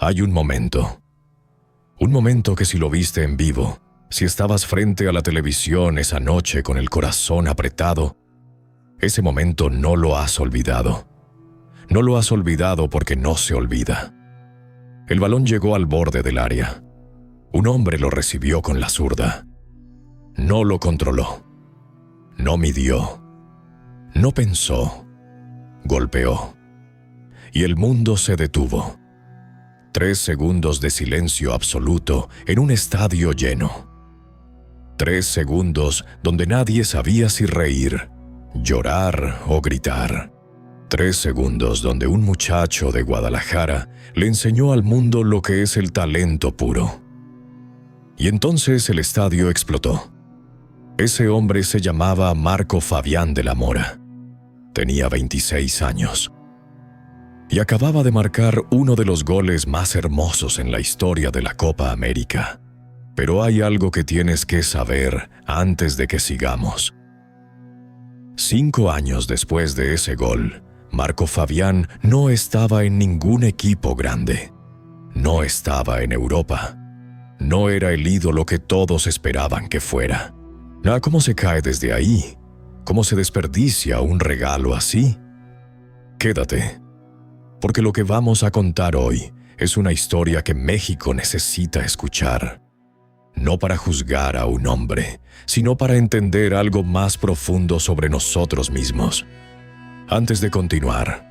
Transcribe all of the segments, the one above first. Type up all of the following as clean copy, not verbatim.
Hay un momento que si lo viste en vivo, si estabas frente a la televisión esa noche con el corazón apretado, ese momento no lo has olvidado. No lo has olvidado porque no se olvida. El balón llegó al borde del área. Un hombre lo recibió con la zurda. No lo controló. No midió. No pensó. Golpeó. Y el mundo se detuvo. 3 segundos de silencio absoluto en un estadio lleno. 3 segundos donde nadie sabía si reír, llorar o gritar. 3 segundos donde un muchacho de Guadalajara le enseñó al mundo lo que es el talento puro. Y entonces el estadio explotó. Ese hombre se llamaba Marco Fabián de la Mora. Tenía 26 años. Y acababa de marcar uno de los goles más hermosos en la historia de la Copa América. Pero hay algo que tienes que saber antes de que sigamos. 5 años después de ese gol, Marco Fabián no estaba en ningún equipo grande. No estaba en Europa. No era el ídolo que todos esperaban que fuera. ¿Cómo se cae desde ahí? ¿Cómo se desperdicia un regalo así? Quédate, porque lo que vamos a contar hoy es una historia que México necesita escuchar. No para juzgar a un hombre, sino para entender algo más profundo sobre nosotros mismos. Antes de continuar,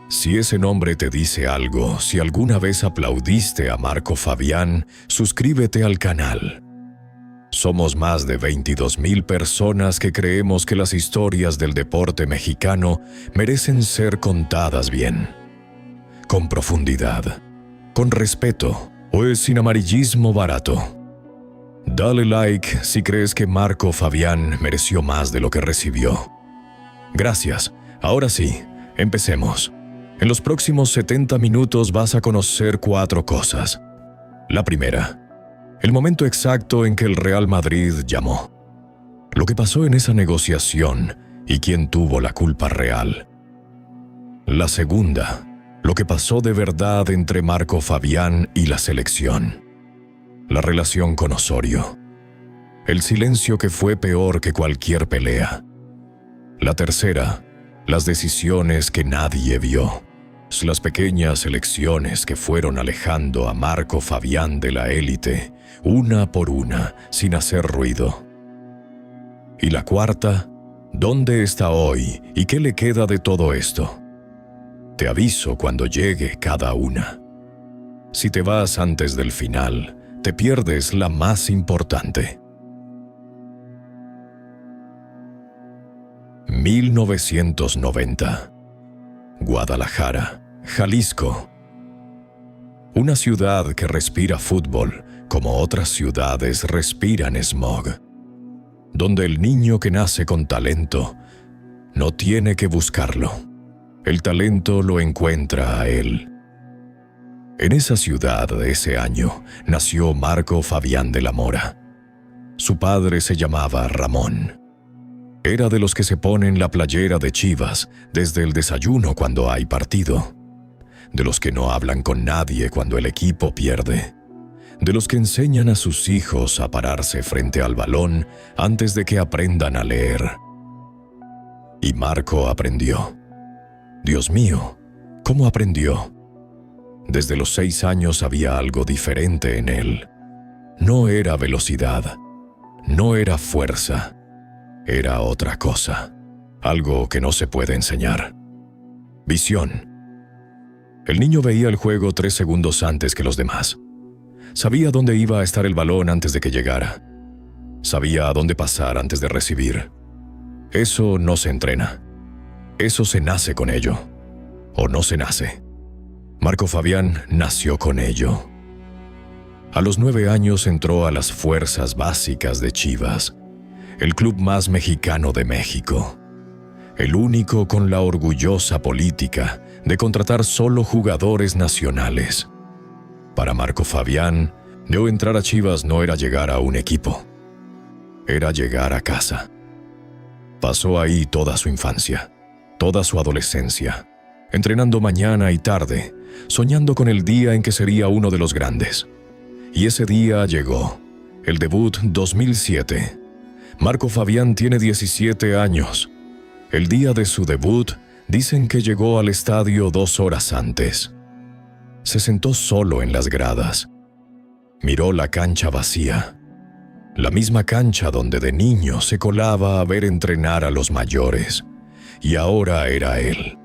si ese nombre te dice algo, si alguna vez aplaudiste a Marco Fabián, suscríbete al canal. Somos más de 22,000 personas que creemos que las historias del deporte mexicano merecen ser contadas bien, con profundidad, con respeto o sin amarillismo barato. Dale like si crees que Marco Fabián mereció más de lo que recibió. Gracias. Ahora sí, empecemos. En los próximos 70 minutos vas a conocer 4 cosas. La primera, el momento exacto en que el Real Madrid llamó. Lo que pasó en esa negociación y quién tuvo la culpa real. La segunda, lo que pasó de verdad entre Marco Fabián y la selección. La relación con Osorio. El silencio que fue peor que cualquier pelea. La tercera, las decisiones que nadie vio. Las pequeñas elecciones que fueron alejando a Marco Fabián de la élite, una por una, sin hacer ruido. Y la cuarta, ¿dónde está hoy y qué le queda de todo esto? Te aviso cuando llegue cada una. Si te vas antes del final, te pierdes la más importante. 1990. Guadalajara, Jalisco. Una ciudad que respira fútbol como otras ciudades respiran smog. Donde el niño que nace con talento no tiene que buscarlo. El talento lo encuentra a él. En esa ciudad de ese año nació Marco Fabián de la Mora. Su padre se llamaba Ramón. Era de los que se ponen la playera de Chivas desde el desayuno cuando hay partido. De los que no hablan con nadie cuando el equipo pierde. De los que enseñan a sus hijos a pararse frente al balón antes de que aprendan a leer. Y Marco aprendió. Dios mío, ¿cómo aprendió? Desde los 6 años había algo diferente en él. No era velocidad, no era fuerza. Era otra cosa, algo que no se puede enseñar. Visión. El niño veía el juego 3 segundos antes que los demás. Sabía dónde iba a estar el balón antes de que llegara. Sabía a dónde pasar antes de recibir. Eso no se entrena. Eso se nace con ello. O no se nace. Marco Fabián nació con ello. A los 9 años entró a las fuerzas básicas de Chivas, el club más mexicano de México, el único con la orgullosa política de contratar solo jugadores nacionales. Para Marco Fabián, no entrar a Chivas no era llegar a un equipo, era llegar a casa. Pasó ahí toda su infancia, toda su adolescencia, entrenando mañana y tarde, soñando con el día en que sería uno de los grandes. Y ese día llegó, el debut 2007. Marco Fabián tiene 17 años. El día de su debut, dicen que llegó al estadio 2 horas antes. Se sentó solo en las gradas. Miró la cancha vacía. La misma cancha donde de niño se colaba a ver entrenar a los mayores. Y ahora era él.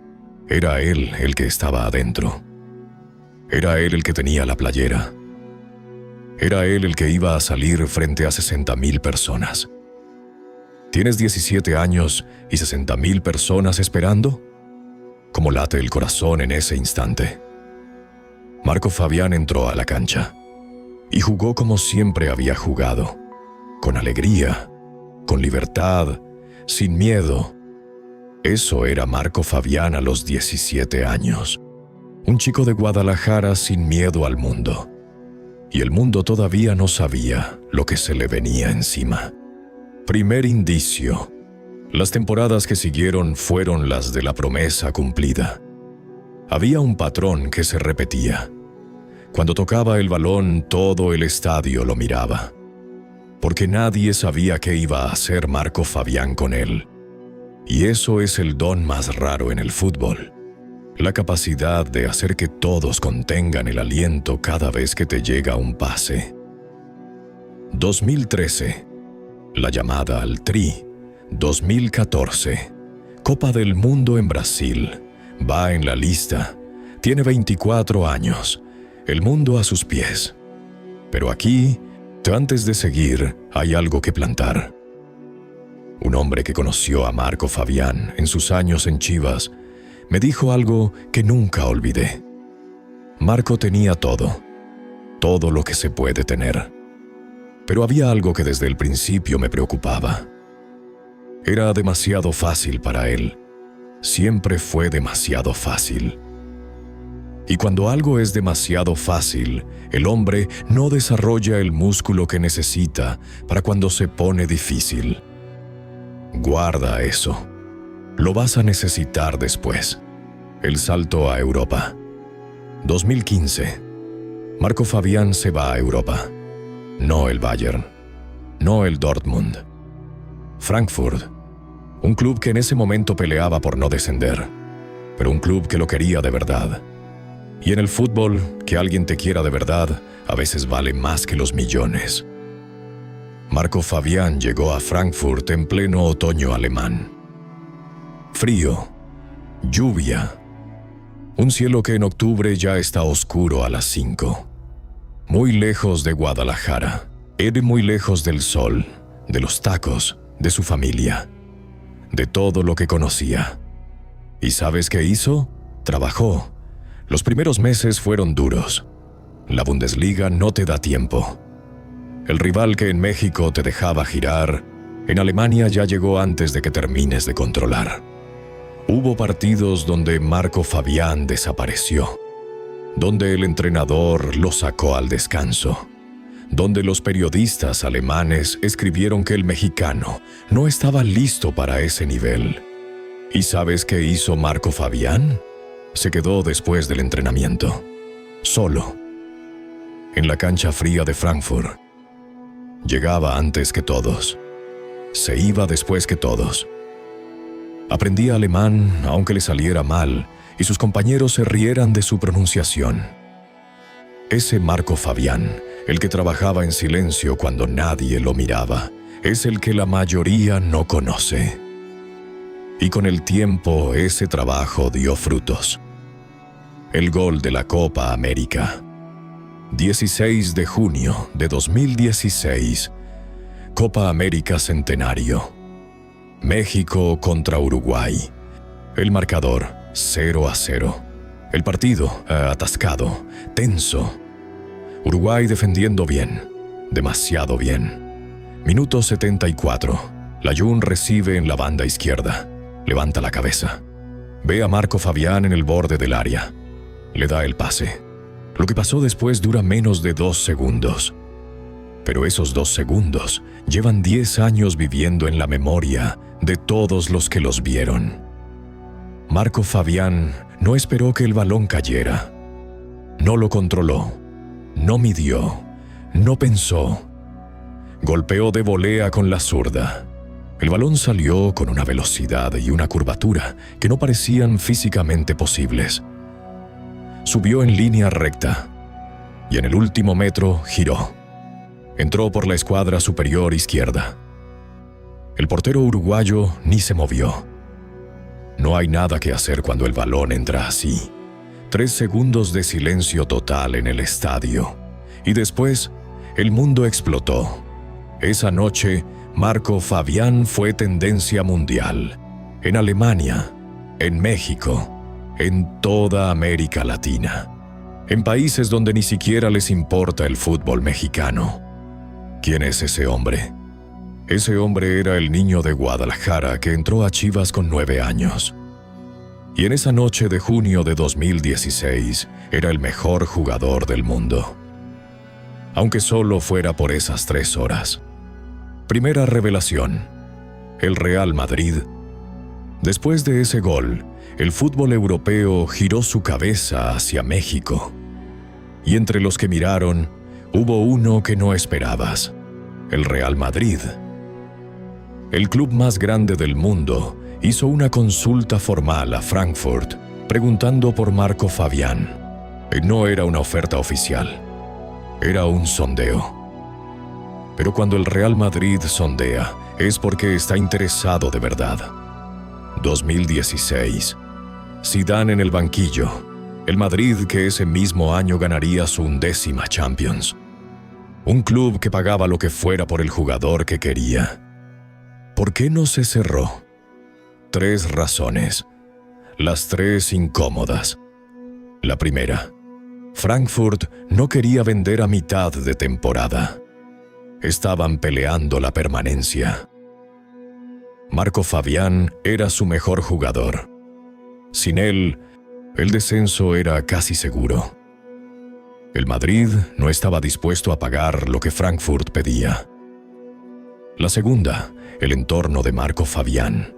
Era él el que estaba adentro. Era él el que tenía la playera. Era él el que iba a salir frente a 60,000 personas. ¿Tienes 17 años y 60,000 personas esperando? ¿Cómo late el corazón en ese instante? Marco Fabián entró a la cancha y jugó como siempre había jugado, con alegría, con libertad, sin miedo. Eso era Marco Fabián a los 17 años. Un chico de Guadalajara sin miedo al mundo. Y el mundo todavía no sabía lo que se le venía encima. Primer indicio. Las temporadas que siguieron fueron las de la promesa cumplida. Había un patrón que se repetía. Cuando tocaba el balón, todo el estadio lo miraba. Porque nadie sabía qué iba a hacer Marco Fabián con él. Y eso es el don más raro en el fútbol. La capacidad de hacer que todos contengan el aliento cada vez que te llega un pase. 2013. La llamada al Tri. 2014. Copa del Mundo en Brasil. Va en la lista. Tiene 24 años. El mundo a sus pies. Pero aquí, antes de seguir, hay algo que plantar. Un hombre que conoció a Marco Fabián en sus años en Chivas me dijo algo que nunca olvidé. Marco tenía todo lo que se puede tener. Pero había algo que desde el principio me preocupaba. Era demasiado fácil para él. Siempre fue demasiado fácil. Y cuando algo es demasiado fácil, el hombre no desarrolla el músculo que necesita para cuando se pone difícil. Guarda eso. Lo vas a necesitar después. El salto a Europa. 2015. Marco Fabián se va a Europa. No el Bayern. No el Dortmund. Frankfurt. Un club que en ese momento peleaba por no descender. Pero un club que lo quería de verdad. Y en el fútbol, que alguien te quiera de verdad, a veces vale más que los millones. Marco Fabián llegó a Frankfurt en pleno otoño alemán. Frío, lluvia, un cielo que en octubre ya está oscuro a las 5. Muy lejos de Guadalajara, él muy lejos del sol, de los tacos, de su familia, de todo lo que conocía. ¿Y sabes qué hizo? Trabajó. Los primeros meses fueron duros. La Bundesliga no te da tiempo. El rival que en México te dejaba girar, en Alemania ya llegó antes de que termines de controlar. Hubo partidos donde Marco Fabián desapareció, donde el entrenador lo sacó al descanso, donde los periodistas alemanes escribieron que el mexicano no estaba listo para ese nivel. ¿Y sabes qué hizo Marco Fabián? Se quedó después del entrenamiento, solo, en la cancha fría de Frankfurt. Llegaba antes que todos. Se iba después que todos. Aprendía alemán aunque le saliera mal y sus compañeros se rieran de su pronunciación. Ese Marco Fabián, el que trabajaba en silencio cuando nadie lo miraba, es el que la mayoría no conoce. Y con el tiempo ese trabajo dio frutos. El gol de la Copa América. 16 de junio de 2016. Copa América Centenario. México contra Uruguay. El marcador 0-0. El partido atascado, tenso. Uruguay defendiendo bien, demasiado bien. Minuto 74. Layún recibe en la banda izquierda. Levanta la cabeza. Ve a Marco Fabián en el borde del área. Le da el pase. Lo que pasó después dura menos de 2 segundos. Pero esos 2 segundos llevan 10 años viviendo en la memoria de todos los que los vieron. Marco Fabián no esperó que el balón cayera. No lo controló, no midió, no pensó. Golpeó de volea con la zurda. El balón salió con una velocidad y una curvatura que no parecían físicamente posibles. Subió en línea recta y en el último metro giró. Entró por la escuadra superior izquierda. El portero uruguayo ni se movió. No hay nada que hacer cuando el balón entra así. 3 segundos de silencio total en el estadio. Y después, el mundo explotó. Esa noche, Marco Fabián fue tendencia mundial. En Alemania, en México, en toda América Latina. En países donde ni siquiera les importa el fútbol mexicano. ¿Quién es ese hombre? Ese hombre era el niño de Guadalajara que entró a Chivas con 9 años. Y en esa noche de junio de 2016 era el mejor jugador del mundo. Aunque solo fuera por esas 3 horas. Primera revelación: el Real Madrid. Después de ese gol, el fútbol europeo giró su cabeza hacia México. Y entre los que miraron, hubo uno que no esperabas: el Real Madrid. El club más grande del mundo hizo una consulta formal a Frankfurt preguntando por Marco Fabián. No era una oferta oficial, era un sondeo. Pero cuando el Real Madrid sondea, es porque está interesado de verdad. 2016. Zidane en el banquillo. El Madrid que ese mismo año ganaría su 11ª Champions. Un club que pagaba lo que fuera por el jugador que quería. ¿Por qué no se cerró? 3 razones. Las 3 incómodas. La primera: Frankfurt no quería vender a mitad de temporada. Estaban peleando la permanencia. Marco Fabián era su mejor jugador. Sin él, el descenso era casi seguro. El Madrid no estaba dispuesto a pagar lo que Frankfurt pedía. La segunda: el entorno de Marco Fabián.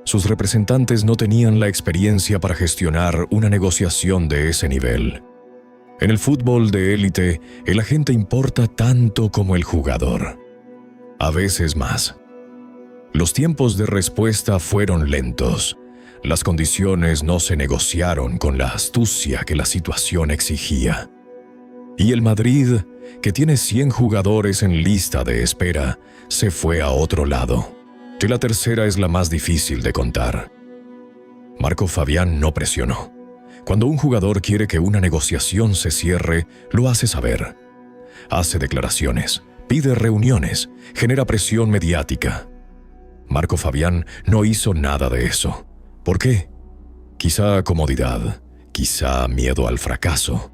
Sus representantes no tenían la experiencia para gestionar una negociación de ese nivel. En el fútbol de élite, el agente importa tanto como el jugador. A veces más. Los tiempos de respuesta fueron lentos. Las condiciones no se negociaron con la astucia que la situación exigía. Y el Madrid, que tiene 100 jugadores en lista de espera, se fue a otro lado. Que la tercera es la más difícil de contar. Marco Fabián no presionó. Cuando un jugador quiere que una negociación se cierre, lo hace saber. Hace declaraciones, pide reuniones, genera presión mediática. Marco Fabián no hizo nada de eso. ¿Por qué? Quizá comodidad, quizá miedo al fracaso,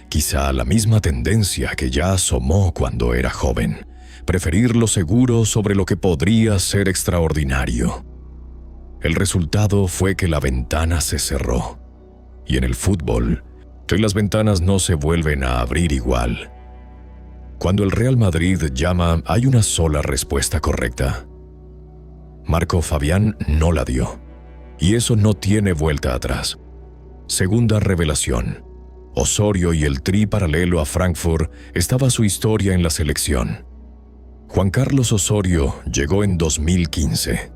quizá la misma tendencia que ya asomó cuando era joven, preferir lo seguro sobre lo que podría ser extraordinario. El resultado fue que la ventana se cerró. Y en el fútbol, las ventanas no se vuelven a abrir igual. Cuando el Real Madrid llama, hay una sola respuesta correcta. Marco Fabián no la dio. Y eso no tiene vuelta atrás. Segunda revelación: Osorio y el Tri paralelo a Frankfurt estaba su historia en la selección. Juan Carlos Osorio llegó en 2015.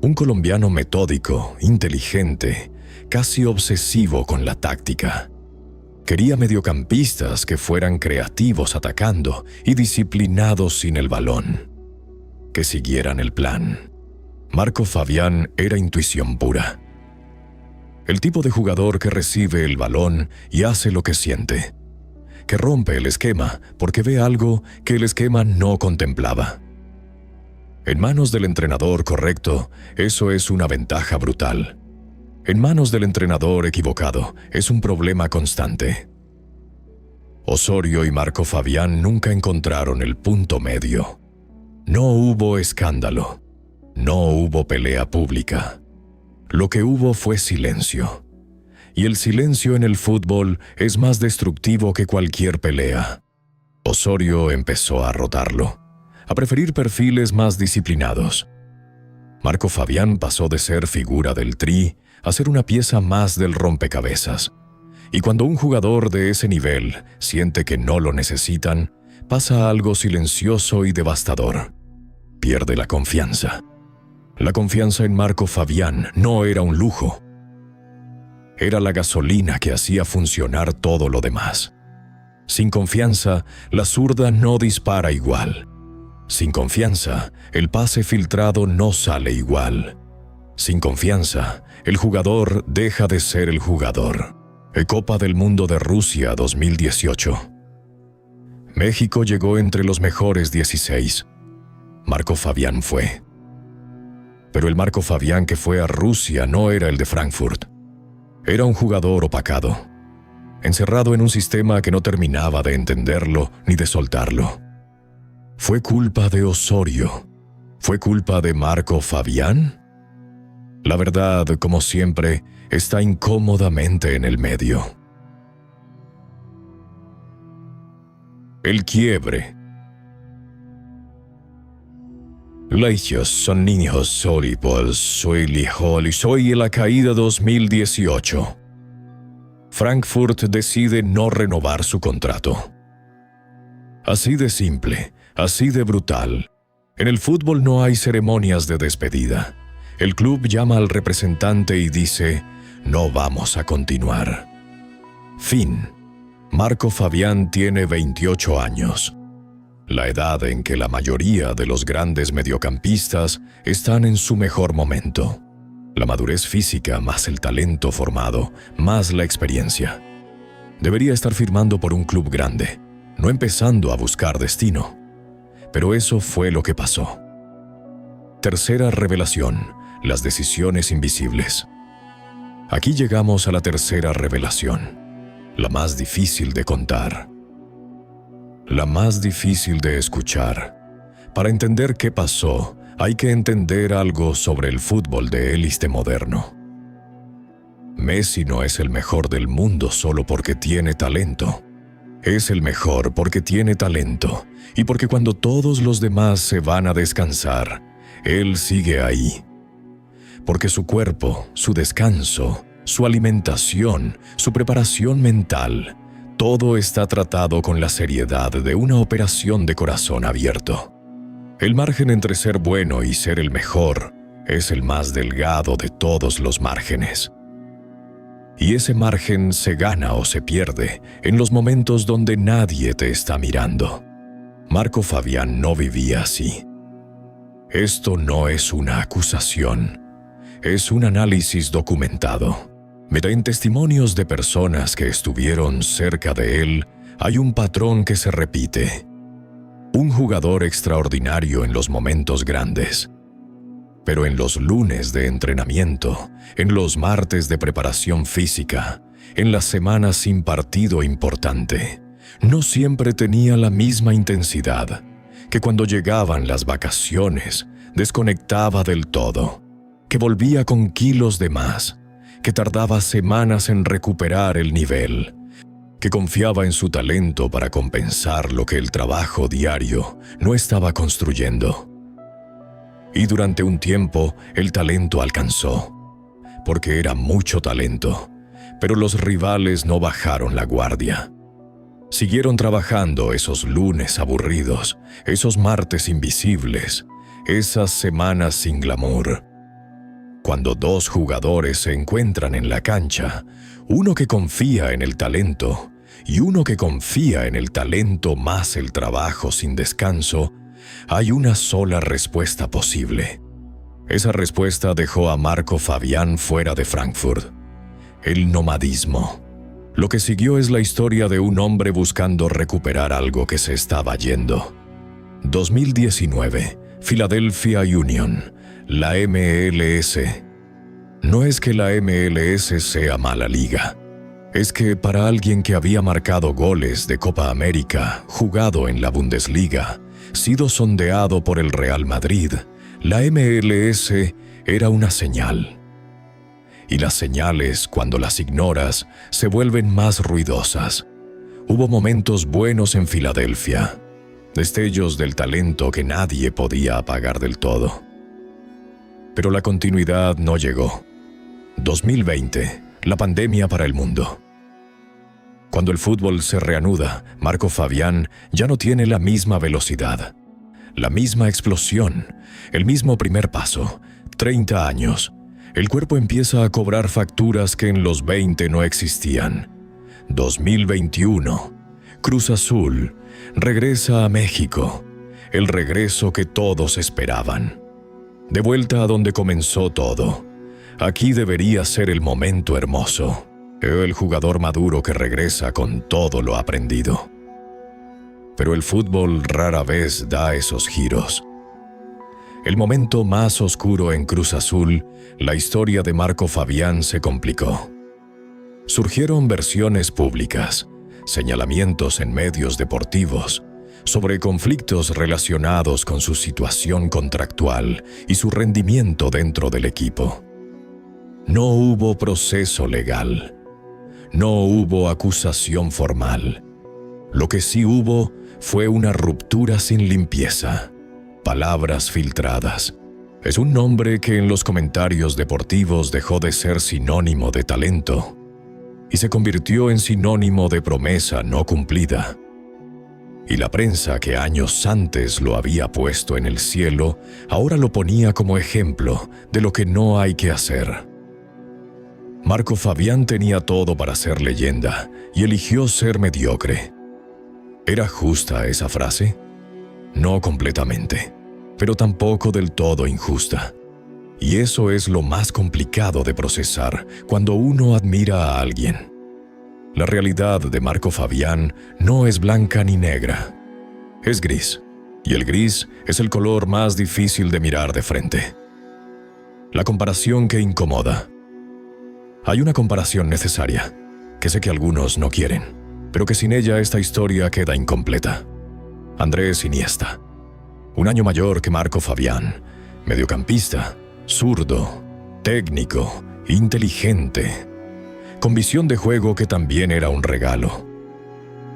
Un colombiano metódico, inteligente, casi obsesivo con la táctica. Quería mediocampistas que fueran creativos atacando y disciplinados sin el balón. Que siguieran el plan. Marco Fabián era intuición pura. El tipo de jugador que recibe el balón y hace lo que siente. Que rompe el esquema porque ve algo que el esquema no contemplaba. En manos del entrenador correcto, eso es una ventaja brutal. En manos del entrenador equivocado, es un problema constante. Osorio y Marco Fabián nunca encontraron el punto medio. No hubo escándalo. No hubo pelea pública. Lo que hubo fue silencio. Y el silencio en el fútbol es más destructivo que cualquier pelea. Osorio empezó a rotarlo, a preferir perfiles más disciplinados. Marco Fabián pasó de ser figura del Tri a ser una pieza más del rompecabezas. Y cuando un jugador de ese nivel siente que no lo necesitan, pasa algo silencioso y devastador. Pierde la confianza. La confianza en Marco Fabián no era un lujo. Era la gasolina que hacía funcionar todo lo demás. Sin confianza, la zurda no dispara igual. Sin confianza, el pase filtrado no sale igual. Sin confianza, el jugador deja de ser el jugador. Copa del Mundo de Rusia 2018. México llegó entre los mejores 16. Marco Fabián fue. Pero el Marco Fabián que fue a Rusia no era el de Frankfurt. Era un jugador opacado, encerrado en un sistema que no terminaba de entenderlo ni de soltarlo. ¿Fue culpa de Osorio? ¿Fue culpa de Marco Fabián? La verdad, como siempre, está incómodamente en el medio. El quiebre. Legios son niños solipos, soy lijol y soy la caída 2018. Frankfurt decide no renovar su contrato. Así de simple, así de brutal. En el fútbol no hay ceremonias de despedida. El club llama al representante y dice, no vamos a continuar. Fin. Marco Fabián tiene 28 años. La edad en que la mayoría de los grandes mediocampistas están en su mejor momento. La madurez física más el talento formado, más la experiencia. Debería estar firmando por un club grande, no empezando a buscar destino. Pero eso fue lo que pasó. Tercera revelación, las decisiones invisibles. Aquí llegamos a la tercera revelación, la más difícil de contar. La más difícil de escuchar. Para entender qué pasó, hay que entender algo sobre el fútbol de élite moderno. Messi no es el mejor del mundo solo porque tiene talento. Es el mejor porque tiene talento y porque cuando todos los demás se van a descansar, él sigue ahí. Porque su cuerpo, su descanso, su alimentación, su preparación mental, todo está tratado con la seriedad de una operación de corazón abierto. El margen entre ser bueno y ser el mejor es el más delgado de todos los márgenes. Y ese margen se gana o se pierde en los momentos donde nadie te está mirando. Marco Fabián no vivía así. Esto no es una acusación, es un análisis documentado. En testimonios de personas que estuvieron cerca de él, hay un patrón que se repite. Un jugador extraordinario en los momentos grandes. Pero en los lunes de entrenamiento, en los martes de preparación física, en las semanas sin partido importante, no siempre tenía la misma intensidad, que cuando llegaban las vacaciones, desconectaba del todo, que volvía con kilos de más, que tardaba semanas en recuperar el nivel, que confiaba en su talento para compensar lo que el trabajo diario no estaba construyendo. Y durante un tiempo el talento alcanzó, porque era mucho talento, pero los rivales no bajaron la guardia. Siguieron trabajando esos lunes aburridos, esos martes invisibles, esas semanas sin glamour. Cuando dos jugadores se encuentran en la cancha, uno que confía en el talento y uno que confía en el talento más el trabajo sin descanso, hay una sola respuesta posible. Esa respuesta dejó a Marco Fabián fuera de Frankfurt. El nomadismo. Lo que siguió es la historia de un hombre buscando recuperar algo que se estaba yendo. 2019, Philadelphia Union, la MLS. No es que la MLS sea mala liga. Es que para alguien que había marcado goles de Copa América, jugado en la Bundesliga, sido sondeado por el Real Madrid, la MLS era una señal. Y las señales, cuando las ignoras, se vuelven más ruidosas. Hubo momentos buenos en Filadelfia, destellos del talento que nadie podía apagar del todo. Pero la continuidad no llegó. 2020, la pandemia para el mundo. Cuando el fútbol se reanuda, Marco Fabián ya no tiene la misma velocidad, la misma explosión, el mismo primer paso. 30 años. El cuerpo empieza a cobrar facturas que en los 20 no existían. 2021. Cruz Azul. Regresa a México. El regreso que todos esperaban. De vuelta a donde comenzó todo. Aquí debería ser el momento hermoso. El jugador maduro que regresa con todo lo aprendido. Pero el fútbol rara vez da esos giros. El momento más oscuro en Cruz Azul, la historia de Marco Fabián se complicó. Surgieron versiones públicas, señalamientos en medios deportivos, sobre conflictos relacionados con su situación contractual y su rendimiento dentro del equipo. No hubo proceso legal. No hubo acusación formal. Lo que sí hubo fue una ruptura sin limpieza. Palabras filtradas. Es un nombre que en los comentarios deportivos dejó de ser sinónimo de talento y se convirtió en sinónimo de promesa no cumplida. Y la prensa que años antes lo había puesto en el cielo, ahora lo ponía como ejemplo de lo que no hay que hacer. Marco Fabián tenía todo para ser leyenda y eligió ser mediocre. ¿Era justa esa frase? No completamente, pero tampoco del todo injusta. Y eso es lo más complicado de procesar cuando uno admira a alguien. La realidad de Marco Fabián no es blanca ni negra. Es gris, y el gris es el color más difícil de mirar de frente. La comparación que incomoda. Hay una comparación necesaria, que sé que algunos no quieren, pero que sin ella esta historia queda incompleta. Andrés Iniesta, un año mayor que Marco Fabián, mediocampista, zurdo, técnico, inteligente, con visión de juego que también era un regalo.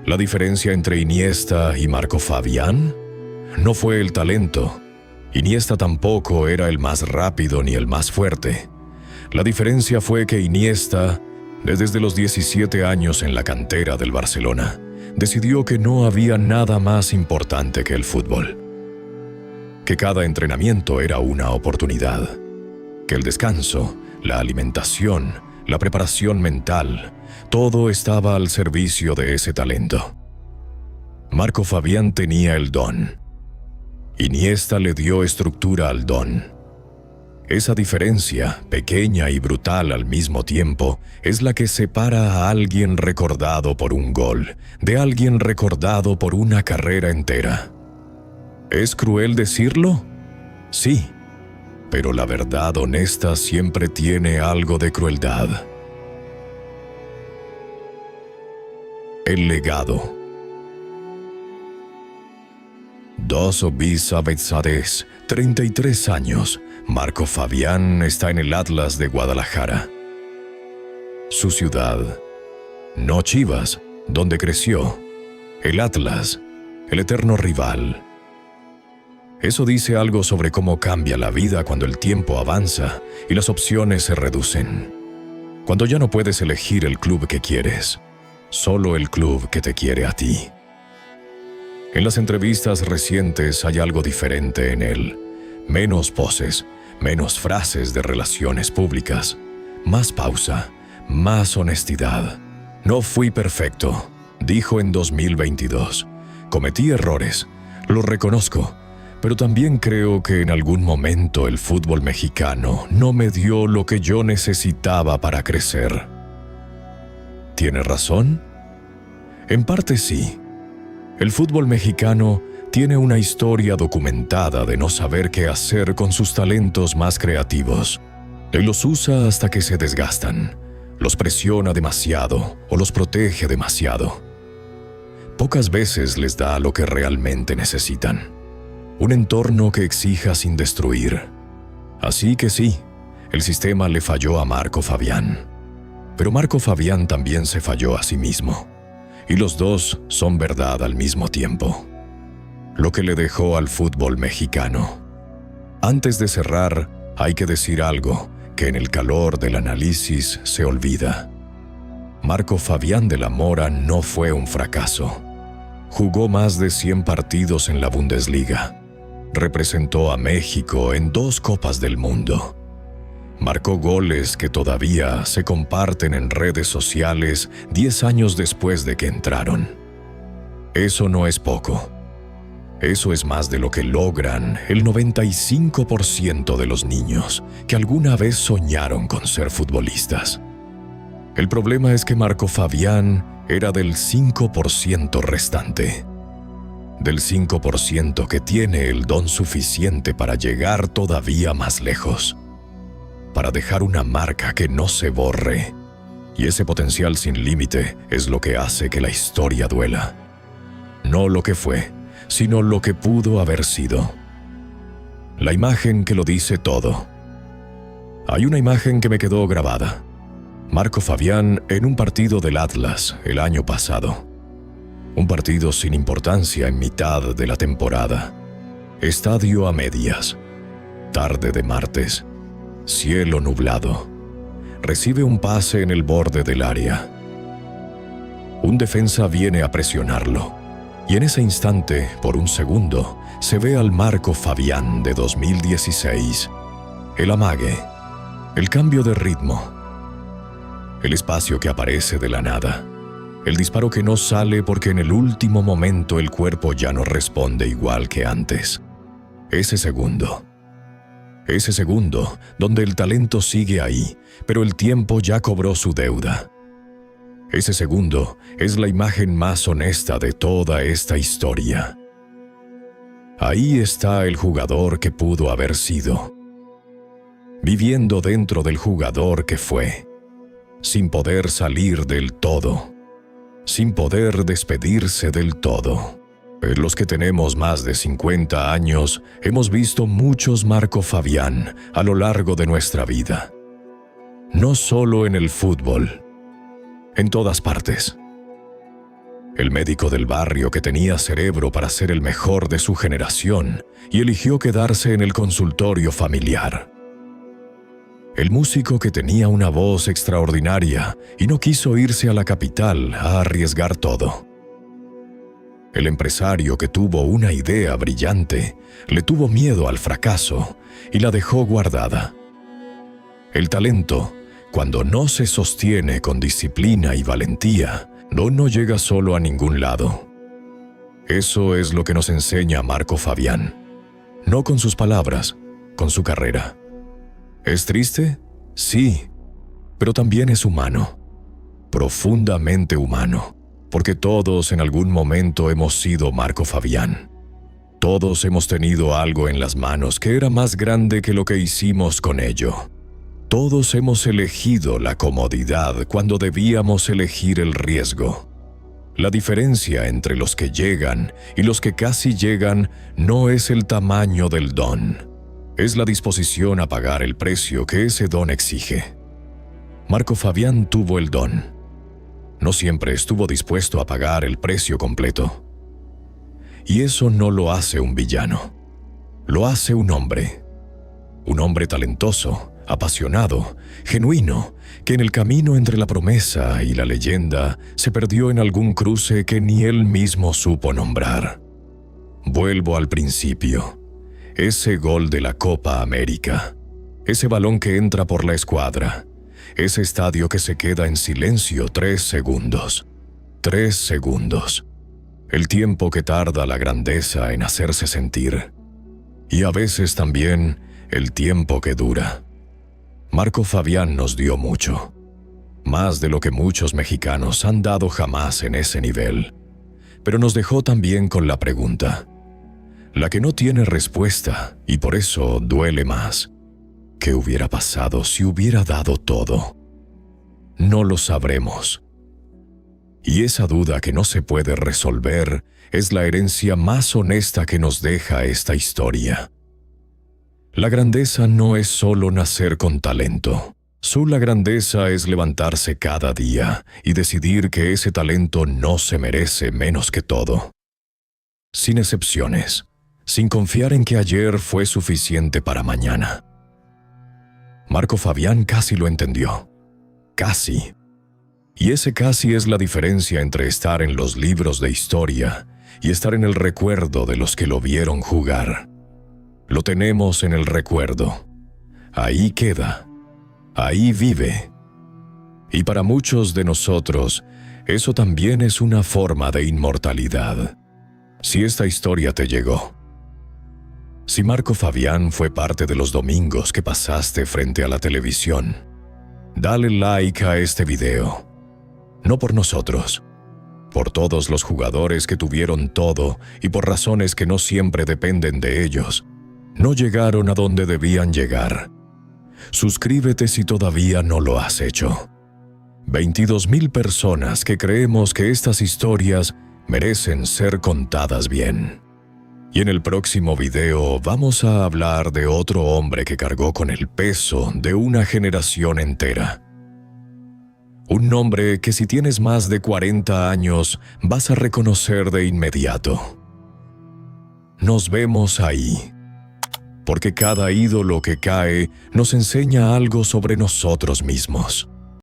La diferencia entre Iniesta y Marco Fabián no fue el talento. Iniesta tampoco era el más rápido ni el más fuerte. La diferencia fue que Iniesta, desde los 17 años en la cantera del Barcelona, decidió que no había nada más importante que el fútbol. Que cada entrenamiento era una oportunidad. Que el descanso, la alimentación, la preparación mental, todo estaba al servicio de ese talento. Marco Fabián tenía el don. Iniesta le dio estructura al don. Esa diferencia, pequeña y brutal al mismo tiempo, es la que separa a alguien recordado por un gol de alguien recordado por una carrera entera. ¿Es cruel decirlo? Sí, pero la verdad honesta siempre tiene algo de crueldad. El legado. Dos bis avezades, 33 años. Marco Fabián está en el Atlas de Guadalajara. Su ciudad. No Chivas, donde creció. El Atlas, el eterno rival. Eso dice algo sobre cómo cambia la vida cuando el tiempo avanza y las opciones se reducen. Cuando ya no puedes elegir el club que quieres, solo el club que te quiere a ti. En las entrevistas recientes hay algo diferente en él. Menos poses, menos frases de relaciones públicas, más pausa, más honestidad. No fui perfecto, dijo en 2022. Cometí errores, los reconozco, pero también creo que en algún momento el fútbol mexicano no me dio lo que yo necesitaba para crecer. ¿Tiene razón? En parte sí. El fútbol mexicano tiene una historia documentada de no saber qué hacer con sus talentos más creativos. Él los usa hasta que se desgastan, los presiona demasiado o los protege demasiado. Pocas veces les da lo que realmente necesitan. Un entorno que exija sin destruir. Así que sí, el sistema le falló a Marco Fabián. Pero Marco Fabián también se falló a sí mismo. Y los dos son verdad al mismo tiempo. Lo que le dejó al fútbol mexicano. Antes de cerrar, hay que decir algo que en el calor del análisis se olvida. Marco Fabián de la Mora no fue un fracaso. Jugó más de 100 partidos en la Bundesliga. Representó a México en 2 Copas del Mundo. Marcó goles que todavía se comparten en redes sociales 10 años después de que entraron. Eso no es poco. Eso es más de lo que logran el 95% de los niños que alguna vez soñaron con ser futbolistas. El problema es que Marco Fabián era del 5% restante. Del 5% que tiene el don suficiente para llegar todavía más lejos. Para dejar una marca que no se borre. Y ese potencial sin límite es lo que hace que la historia duela. No lo que fue, sino lo que pudo haber sido. La imagen que lo dice todo. Hay una imagen que me quedó grabada. Marco Fabián en un partido del Atlas el año pasado. Un partido sin importancia en mitad de la temporada. Estadio a medias. Tarde de martes. Cielo nublado. Recibe un pase en el borde del área. Un defensa viene a presionarlo. Y en ese instante, por un segundo, se ve al Marco Fabián de 2016. El amague. El cambio de ritmo. El espacio que aparece de la nada. El disparo que no sale porque en el último momento el cuerpo ya no responde igual que antes. Ese segundo donde el talento sigue ahí, pero el tiempo ya cobró su deuda. Ese segundo es la imagen más honesta de toda esta historia. Ahí está el jugador que pudo haber sido. Viviendo dentro del jugador que fue. Sin poder salir del todo. Sin poder despedirse del todo. Los que tenemos más de 50 años hemos visto muchos Marco Fabián a lo largo de nuestra vida. No solo en el fútbol, en todas partes. El médico del barrio que tenía cerebro para ser el mejor de su generación y eligió quedarse en el consultorio familiar. El músico que tenía una voz extraordinaria y no quiso irse a la capital a arriesgar todo. El empresario que tuvo una idea brillante, le tuvo miedo al fracaso y la dejó guardada. El talento, cuando no se sostiene con disciplina y valentía, no llega solo a ningún lado. Eso es lo que nos enseña Marco Fabián. No con sus palabras, con su carrera. ¿Es triste? Sí, pero también es humano. Profundamente humano. Porque todos en algún momento hemos sido Marco Fabián. Todos hemos tenido algo en las manos que era más grande que lo que hicimos con ello. Todos hemos elegido la comodidad cuando debíamos elegir el riesgo. La diferencia entre los que llegan y los que casi llegan no es el tamaño del don. Es la disposición a pagar el precio que ese don exige. Marco Fabián tuvo el don. No siempre estuvo dispuesto a pagar el precio completo. Y eso no lo hace un villano. Lo hace un hombre. Un hombre talentoso, apasionado, genuino, que en el camino entre la promesa y la leyenda se perdió en algún cruce que ni él mismo supo nombrar. Vuelvo al principio. Ese gol de la Copa América. Ese balón que entra por la escuadra. Ese estadio que se queda en silencio 3 segundos. 3 segundos. El tiempo que tarda la grandeza en hacerse sentir. Y a veces también el tiempo que dura. Marco Fabián nos dio mucho. Más de lo que muchos mexicanos han dado jamás en ese nivel. Pero nos dejó también con la pregunta. La que no tiene respuesta y por eso duele más. ¿Qué hubiera pasado si hubiera dado todo? No lo sabremos. Y esa duda que no se puede resolver es la herencia más honesta que nos deja esta historia. La grandeza no es solo nacer con talento. La grandeza es levantarse cada día y decidir que ese talento no se merece menos que todo. Sin excepciones, sin confiar en que ayer fue suficiente para mañana. Marco Fabián casi lo entendió. Casi. Y ese casi es la diferencia entre estar en los libros de historia y estar en el recuerdo de los que lo vieron jugar. Lo tenemos en el recuerdo. Ahí queda. Ahí vive. Y para muchos de nosotros, eso también es una forma de inmortalidad. Si esta historia te llegó, si Marco Fabián fue parte de los domingos que pasaste frente a la televisión, dale like a este video. No por nosotros, por todos los jugadores que tuvieron todo y por razones que no siempre dependen de ellos, no llegaron a donde debían llegar. Suscríbete si todavía no lo has hecho. 22,000 personas que creemos que estas historias merecen ser contadas bien. Y en el próximo video vamos a hablar de otro hombre que cargó con el peso de una generación entera. Un nombre que si tienes más de 40 años vas a reconocer de inmediato. Nos vemos ahí, porque cada ídolo que cae nos enseña algo sobre nosotros mismos.